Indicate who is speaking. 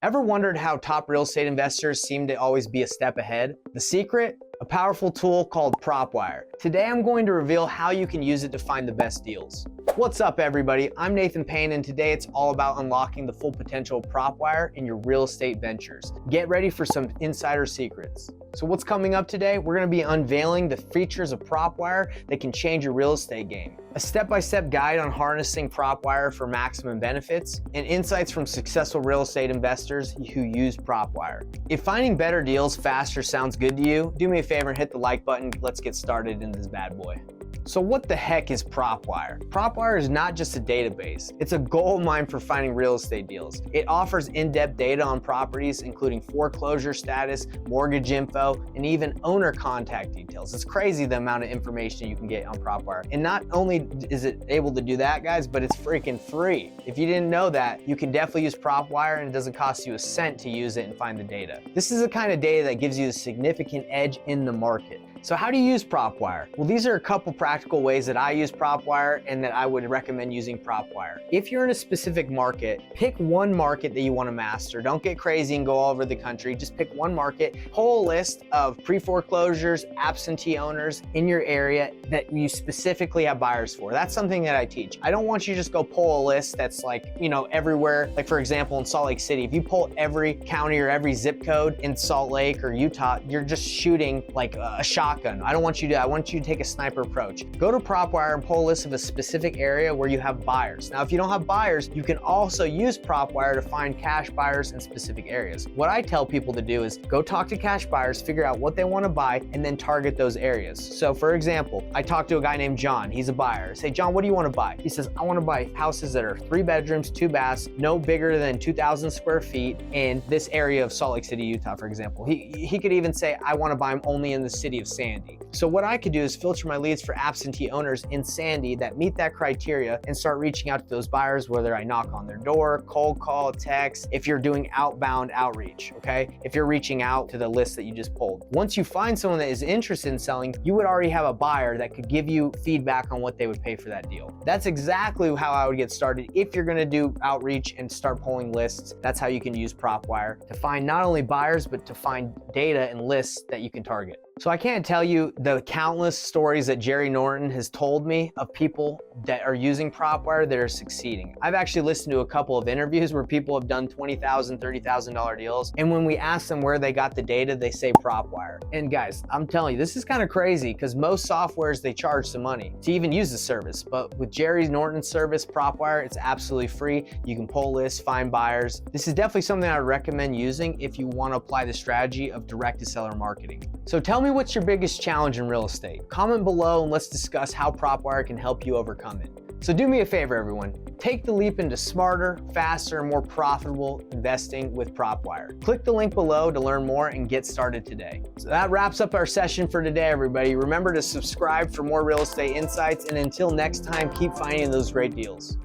Speaker 1: Ever wondered how top real estate investors seem to always be a step ahead? The secret? A powerful tool called Propwire. Today I'm going to reveal how you can use it to find the best deals. What's up everybody? I'm Nathan Payne and today it's all about unlocking the full potential of Propwire in your real estate ventures. Get ready for some insider secrets. So what's coming up today? We're going to be unveiling the features of Propwire that can change your real estate game. A step-by-step guide on harnessing Propwire for maximum benefits, and insights from successful real estate investors who use Propwire. If finding better deals faster sounds good to you, do me a favor and hit the like button. Let's get started in this bad boy. So what the heck is Propwire? Propwire is not just a database. It's a gold mine for finding real estate deals. It offers in-depth data on properties, including foreclosure status, mortgage info, and even owner contact details. It's crazy the amount of information you can get on Propwire. And not only is it able to do that, guys, but it's freaking free. If you didn't know that, you can definitely use Propwire and it doesn't cost you a cent to use it and find the data. This is the kind of data that gives you a significant edge in the market. So how do you use Propwire? Well, these are a couple practical ways that I use Propwire and that I would recommend using Propwire. If you're in a specific market, pick one market that you want to master. Don't get crazy and go all over the country. Just pick one market, pull a list of pre-foreclosures, absentee owners in your area that you specifically have buyers for. That's something that I teach. I don't want you to just go pull a list that's like, everywhere. Like for example, in Salt Lake City, if you pull every county or every zip code in Salt Lake or Utah, you're just shooting like a shotgun. I don't want you to. I want you to take a sniper approach. Go to Propwire and pull a list of a specific area where you have buyers. Now, if you don't have buyers, you can also use Propwire to find cash buyers in specific areas. What I tell people to do is go talk to cash buyers, figure out what they want to buy, and then target those areas. So for example, I talked to a guy named John. He's a buyer. I say, John, what do you want to buy? He says, I want to buy houses that are 3 bedrooms, 2 baths, no bigger than 2,000 square feet in this area of Salt Lake City, Utah, for example. He could even say, I want to buy them only in the city of Sandy. So what I could do is filter my leads for absentee owners in Sandy that meet that criteria and start reaching out to those buyers, whether I knock on their door, cold call, text, if you're doing outbound outreach, okay? If you're reaching out to the list that you just pulled. Once you find someone that is interested in selling, you would already have a buyer that could give you feedback on what they would pay for that deal. That's exactly how I would get started if you're gonna do outreach and start pulling lists. That's how you can use Propwire to find not only buyers, but to find data and lists that you can target. So I can't tell you the countless stories that Jerry Norton has told me of people that are using Propwire that are succeeding. I've actually listened to a couple of interviews where people have done $20,000, $30,000 deals. And when we ask them where they got the data, they say Propwire. And guys, I'm telling you, this is kind of crazy because most softwares, they charge some money to even use the service. But with Jerry Norton's service, Propwire, it's absolutely free. You can pull lists, find buyers. This is definitely something I would recommend using if you want to apply the strategy of direct-to-seller marketing. So tell me what's your biggest challenge in real estate? Comment below and let's discuss how Propwire can help you overcome it. So do me a favor, everyone. Take the leap into smarter, faster, and more profitable investing with Propwire. Click the link below to learn more and get started today. So that wraps up our session for today, everybody. Remember to subscribe for more real estate insights, and until next time, keep finding those great deals.